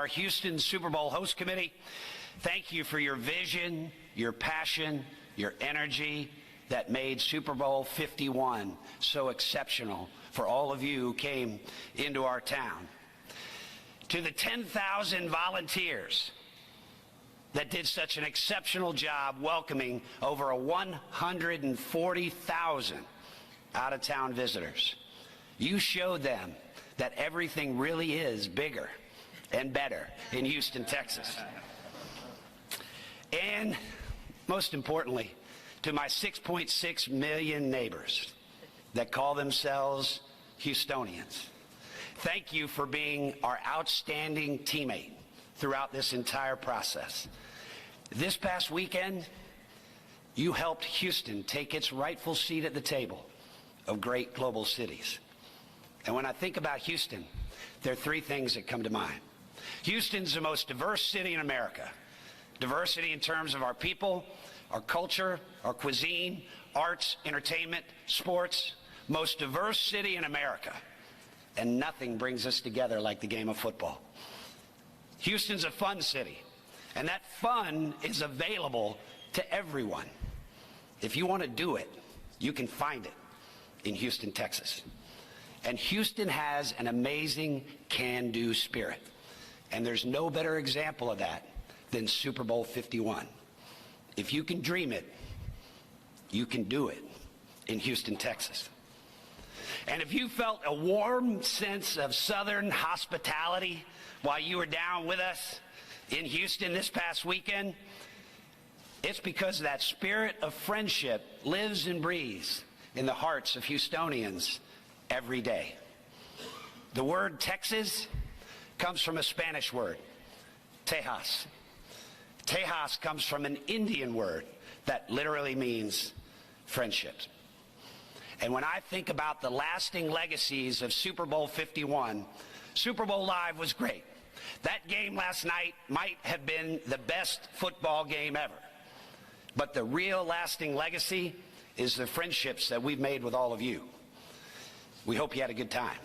our Houston Super Bowl host committee, thank you for your vision, your passion, your energy that made Super Bowl 51 so exceptional for all of you who came into our town. To the 10,000 volunteers that did such an exceptional job welcoming over 140,000 out-of-town visitors. You showed them that everything really is bigger and better in Houston, Texas. And most importantly, to my 6.6 million neighbors that call themselves Houstonians, thank you for being our outstanding teammate throughout this entire process. This past weekend, you helped Houston take its rightful seat at the table of great global cities. And when I think about Houston, there are three things that come to mind. Houston's the most diverse city in America. Diversity in terms of our people, our culture, our cuisine, arts, entertainment, sports. Most diverse city in America. And nothing brings us together like the game of football. Houston's a fun city, and that fun is available to everyone. If you want to do it, you can find it in Houston, Texas. And Houston has an amazing can-do spirit. And there's no better example of that than Super Bowl 51. If you can dream it, you can do it in Houston, Texas. And if you felt a warm sense of Southern hospitality while you were down with us in Houston this past weekend, it's because that spirit of friendship lives and breathes in the hearts of Houstonians every day. The word Texas comes from a Spanish word, Tejas. Tejas comes from an Indian word that literally means friendships. And when I think about the lasting legacies of Super Bowl 51, Super Bowl Live was great. That game last night might have been the best football game ever. But the real lasting legacy is the friendships that we've made with all of you. We hope you had a good time.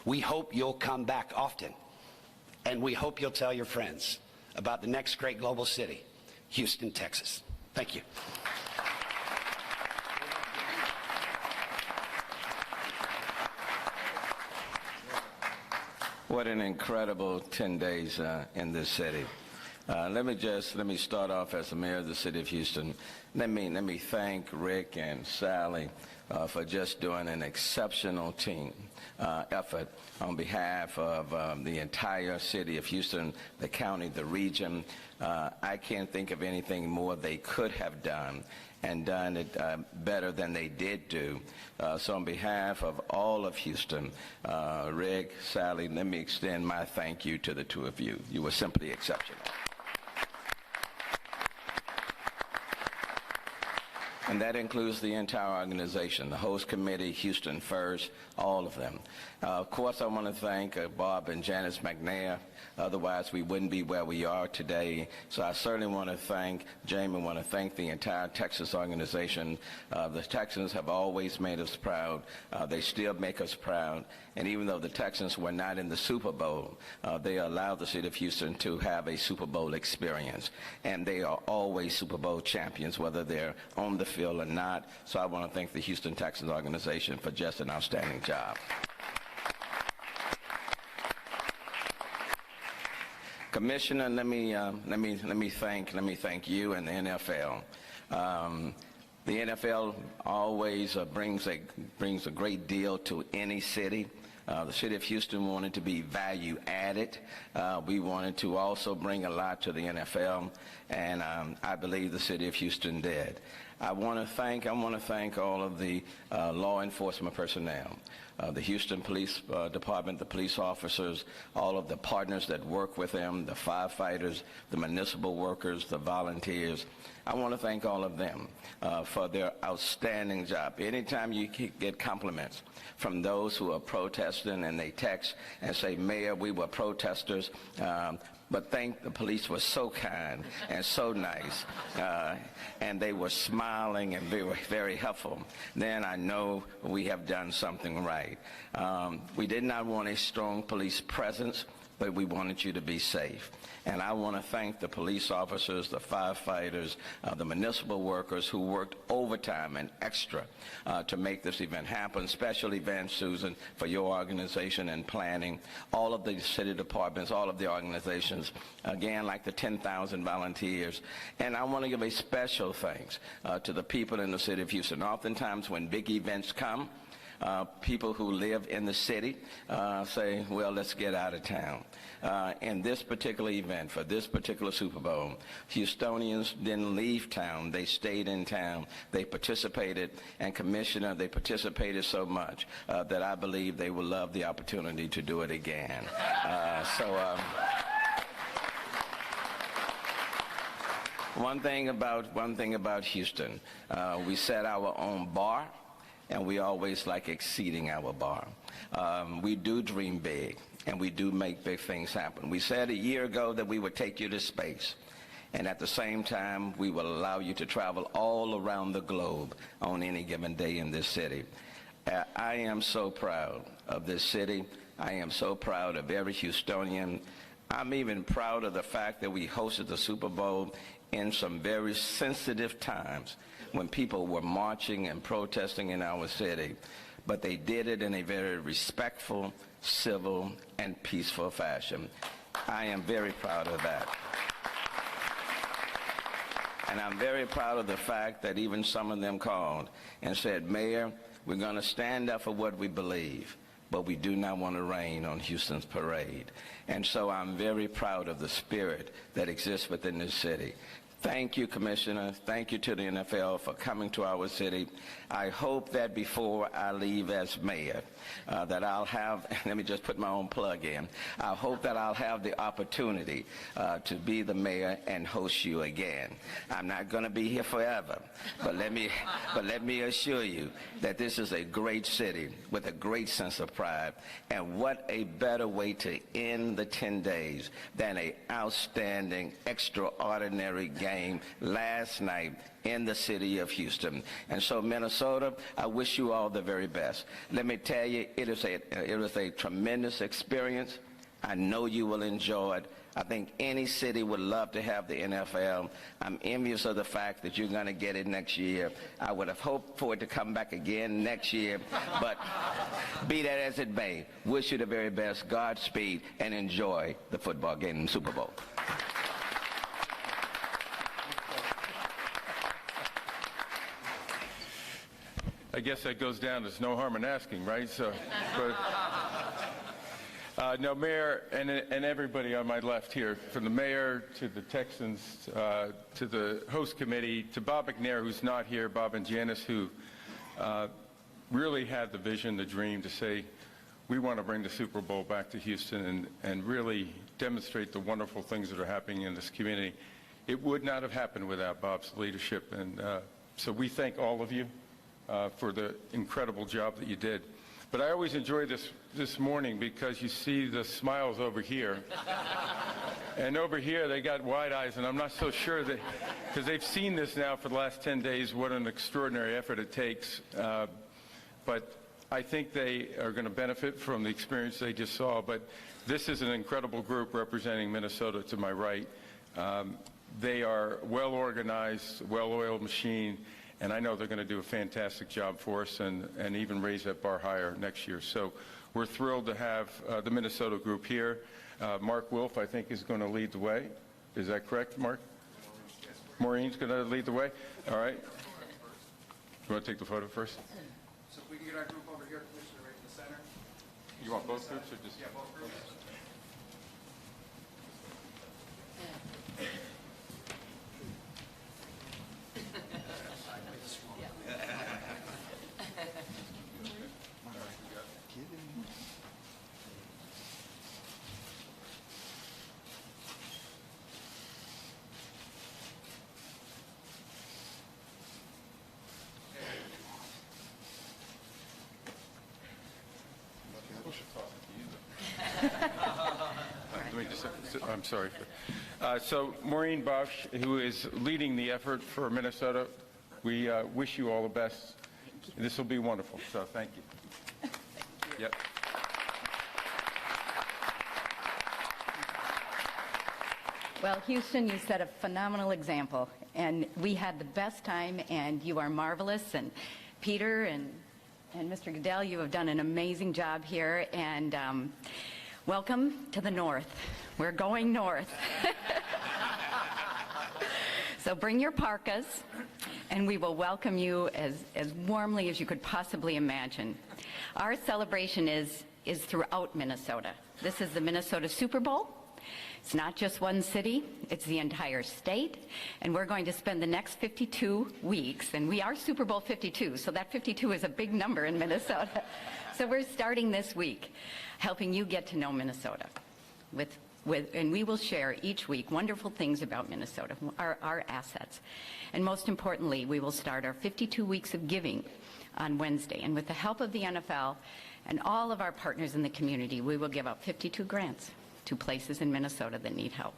We hope you'll come back often. And we hope you'll tell your friends about the next great global city, Houston, Texas. Thank you. What an incredible 10 days in this city. Let me start off as the mayor of the city of Houston. Let me thank Rick and Sally for just doing an exceptional team effort on behalf of the entire city of Houston, the county, the region. I can't think of anything more they could have done and done it better than they did do. So on behalf of all of Houston, Rick, Sally, let me extend my thank you to the two of you. You were simply exceptional. And that includes the entire organization, the host committee, Houston First, all of them. Of course, I want to thank Bob and Janice McNair. Otherwise, we wouldn't be where we are today. So I certainly want to thank Jamie, want to thank the entire Texas organization. The Texans have always made us proud. They still make us proud. And even though the Texans were not in the Super Bowl, they allowed the city of Houston to have a Super Bowl experience. And they are always Super Bowl champions, whether they're on the field or not. So I want to thank the Houston Texans organization for just an outstanding job. Commissioner, let me thank you and the NFL. The NFL always brings a great deal to any city. The city of Houston wanted to be value added. We wanted to also bring a lot to the NFL, and I believe the city of Houston did. I want to thank all of the law enforcement personnel, the Houston Police Department, the police officers, all of the partners that work with them, the firefighters, the municipal workers, the volunteers. I want to thank all of them for their outstanding job. Anytime you get compliments from those who are protesting and they text and say, Mayor, we were protesters, but the police were so kind and so nice, and they were smiling and they were very helpful, then I know we have done something right. We did not want a strong police presence but we wanted you to be safe. And I want to thank the police officers, the firefighters, the municipal workers who worked overtime and extra to make this event happen. Special events, Susan, for your organization and planning. All of the city departments, all of the organizations, again, like the 10,000 volunteers. And I want to give a special thanks to the people in the city of Houston. Oftentimes when big events come, people who live in the city say, well, let's get out of town. In this particular event, for this particular Super Bowl, Houstonians didn't leave town. They stayed in town. They participated, and Commissioner, they participated so much that I believe they will love the opportunity to do it again. One thing about Houston, we set our own bar, and we always like exceeding our bar. We do dream big, and we do make big things happen. We said a year ago that we would take you to space, and at the same time, we will allow you to travel all around the globe on any given day in this city. I am so proud of this city. I am so proud of every Houstonian. I'm even proud of the fact that we hosted the Super Bowl in some very sensitive times when people were marching and protesting in our city, but they did it in a very respectful, civil, and peaceful fashion. I am very proud of that. And I'm very proud of the fact that even some of them called and said, Mayor, we're going to stand up for what we believe, but we do not want to rain on Houston's parade. And so I'm very proud of the spirit that exists within this city. Thank you, Commissioner. Thank you to the NFL for coming to our city. I hope that before I leave as mayor, that I'll have, let me just put my own plug in, I hope that I'll have the opportunity to be the mayor and host you again. I'm not going to be here forever, but let me assure you that this is a great city with a great sense of pride, and what a better way to end the 10 days than an outstanding, extraordinary game last night in the city of Houston. And so, Minnesota, I wish you all the very best. Let me tell you, it is a tremendous experience. I know you will enjoy it. I think any city would love to have the NFL. I'm envious of the fact that you're going to get it next year. I would have hoped for it to come back again next year, but be that as it may, wish you the very best. Godspeed, and enjoy the football game in the Super Bowl. I guess that goes down. There's no harm in asking, right? So, but no, Mayor, and everybody on my left here, from the mayor to the Texans, to the host committee, to Bob McNair, who's not here, Bob and Janice, who really had the vision, the dream to say, we want to bring the Super Bowl back to Houston and really demonstrate the wonderful things that are happening in this community. It would not have happened without Bob's leadership, and so we thank all of you for the incredible job that you did. But I always enjoy this morning because you see the smiles over here. And over here, they got wide eyes, and I'm not so sure that, because they've seen this now for the last 10 days, what an extraordinary effort it takes. But I think they are going to benefit from the experience they just saw. But this is an incredible group representing Minnesota to my right. They are well-organized, well-oiled machine. And I know they're going to do a fantastic job for us and even raise that bar higher next year. So we're thrilled to have the Minnesota group here. Mark Wolf, I think, is going to lead the way. Is that correct, Mark? Maureen's going to lead the way? All right. You want to take the photo first? So if we can get our group over here, Commissioner, right in the center. You want both groups or just? Yeah, both groups. I'm sorry. So Maureen Bosch, who is leading the effort for Minnesota, we wish you all the best. This will be wonderful. So thank you. Yep. Well, Houston, you set a phenomenal example, and we had the best time, and you are marvelous. And Peter and Mr. Goodell, you have done an amazing job here, and welcome to the north. We're going north. So bring your parkas, and we will welcome you as warmly as you could possibly imagine. Our celebration is throughout Minnesota. This is the Minnesota Super Bowl. It's not just one city, it's the entire state, and we're going to spend the next 52 weeks, and we are Super Bowl 52, so that 52 is a big number in Minnesota. So we're starting this week helping you get to know Minnesota and we will share each week wonderful things about Minnesota, our assets. And most importantly, we will start our 52 weeks of giving on Wednesday, and with the help of the NFL and all of our partners in the community, we will give out 52 grants to places in Minnesota that need help.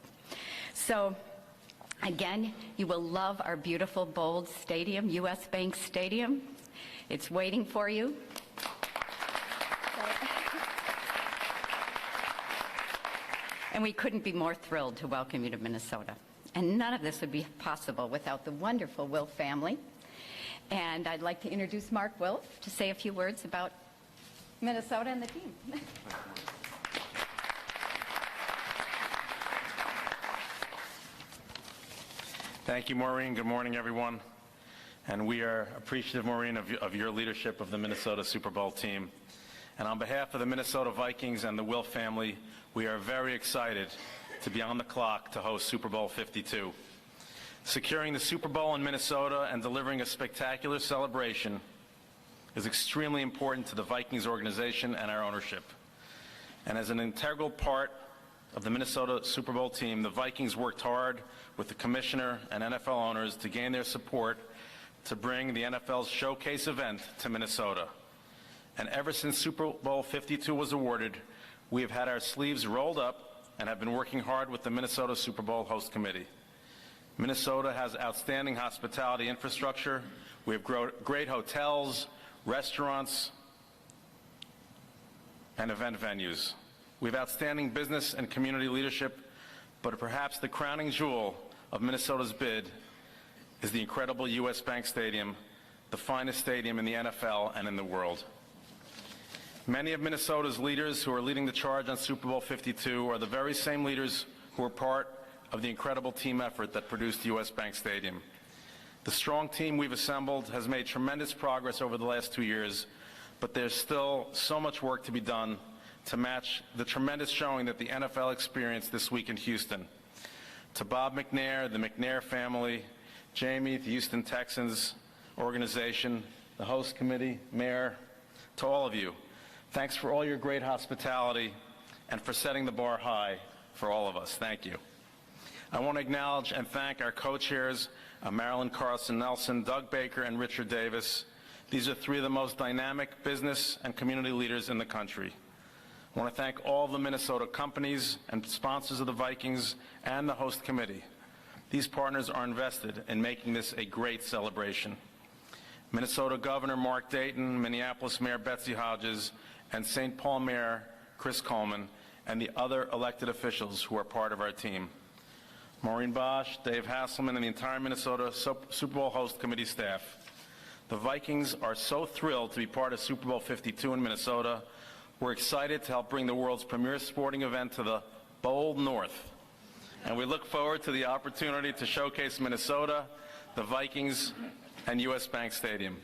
So, again, you will love our beautiful, bold stadium, U.S. Bank Stadium. It's waiting for you. And we couldn't be more thrilled to welcome you to Minnesota. And none of this would be possible without the wonderful Wilf family. And I'd like to introduce Mark Wilf to say a few words about Minnesota and the team. Thank you, Maureen. Good morning, everyone. And we are appreciative, Maureen, of your leadership of the Minnesota Super Bowl team. And on behalf of the Minnesota Vikings and the Wilf family, we are very excited to be on the clock to host Super Bowl 52. Securing the Super Bowl in Minnesota and delivering a spectacular celebration is extremely important to the Vikings organization and our ownership. And as an integral part of the Minnesota Super Bowl team, the Vikings worked hard with the commissioner and NFL owners to gain their support to bring the NFL's showcase event to Minnesota. And ever since Super Bowl 52 was awarded, we have had our sleeves rolled up and have been working hard with the Minnesota Super Bowl host committee. Minnesota has outstanding hospitality infrastructure. We have great hotels, restaurants, and event venues. We have outstanding business and community leadership, but perhaps the crowning jewel of Minnesota's bid is the incredible U.S. Bank Stadium, the finest stadium in the NFL and in the world. Many of Minnesota's leaders who are leading the charge on Super Bowl 52 are the very same leaders who were part of the incredible team effort that produced U.S. Bank Stadium. The strong team we've assembled has made tremendous progress over the last 2 years, but there's still so much work to be done to match the tremendous showing that the NFL experienced this week in Houston. To Bob McNair, the McNair family, Jamie, the Houston Texans organization, the host committee, mayor, to all of you, thanks for all your great hospitality and for setting the bar high for all of us. Thank you. I want to acknowledge and thank our co-chairs, Marilyn Carlson Nelson, Doug Baker, and Richard Davis. These are three of the most dynamic business and community leaders in the country. I want to thank all the Minnesota companies and sponsors of the Vikings and the host committee. These partners are invested in making this a great celebration. Minnesota Governor Mark Dayton, Minneapolis Mayor Betsy Hodges, and St. Paul Mayor Chris Coleman, and the other elected officials who are part of our team. Maureen Bosch, Dave Hasselman, and the entire Minnesota Super Bowl host committee staff. The Vikings are so thrilled to be part of Super Bowl 52 in Minnesota. We're excited to help bring the world's premier sporting event to the bold north. And we look forward to the opportunity to showcase Minnesota, the Vikings, and U.S. Bank Stadium.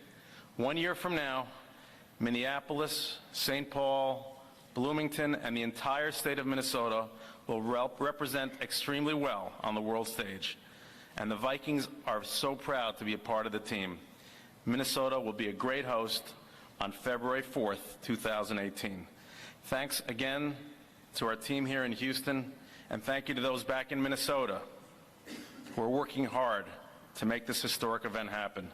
1 year from now, Minneapolis, St. Paul, Bloomington, and the entire state of Minnesota will represent extremely well on the world stage. And the Vikings are so proud to be a part of the team. Minnesota will be a great host on February 4th, 2018. Thanks again to our team here in Houston, and thank you to those back in Minnesota who are working hard to make this historic event happen.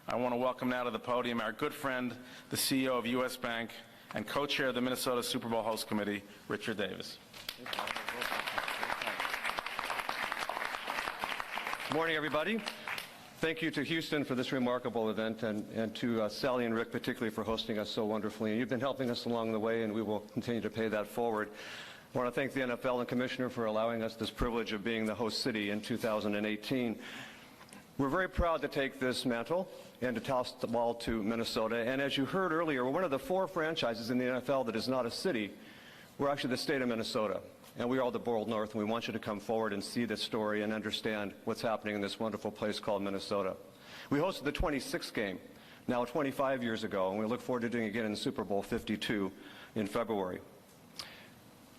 I want to welcome now to the podium our good friend, the CEO of U.S. Bank and co-chair of the Minnesota Super Bowl host committee, Richard Davis. Good morning, everybody. Thank you to Houston for this remarkable event, and to Sally and Rick particularly for hosting us so wonderfully. And you've been helping us along the way, and we will continue to pay that forward. I want to thank the NFL and Commissioner for allowing us this privilege of being the host city in 2018. We're very proud to take this mantle and to toss the ball to Minnesota. And as you heard earlier, we're one of the 4 franchises in the NFL that is not a city. We're actually the state of Minnesota. And we are the Bold North, and we want you to come forward and see this story and understand what's happening in this wonderful place called Minnesota. We hosted the 26th game, now 25 years ago, and we look forward to doing it again in Super Bowl 52 in February.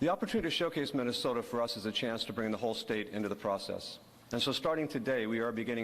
The opportunity to showcase Minnesota for us is a chance to bring the whole state into the process. And so starting today, we are beginning our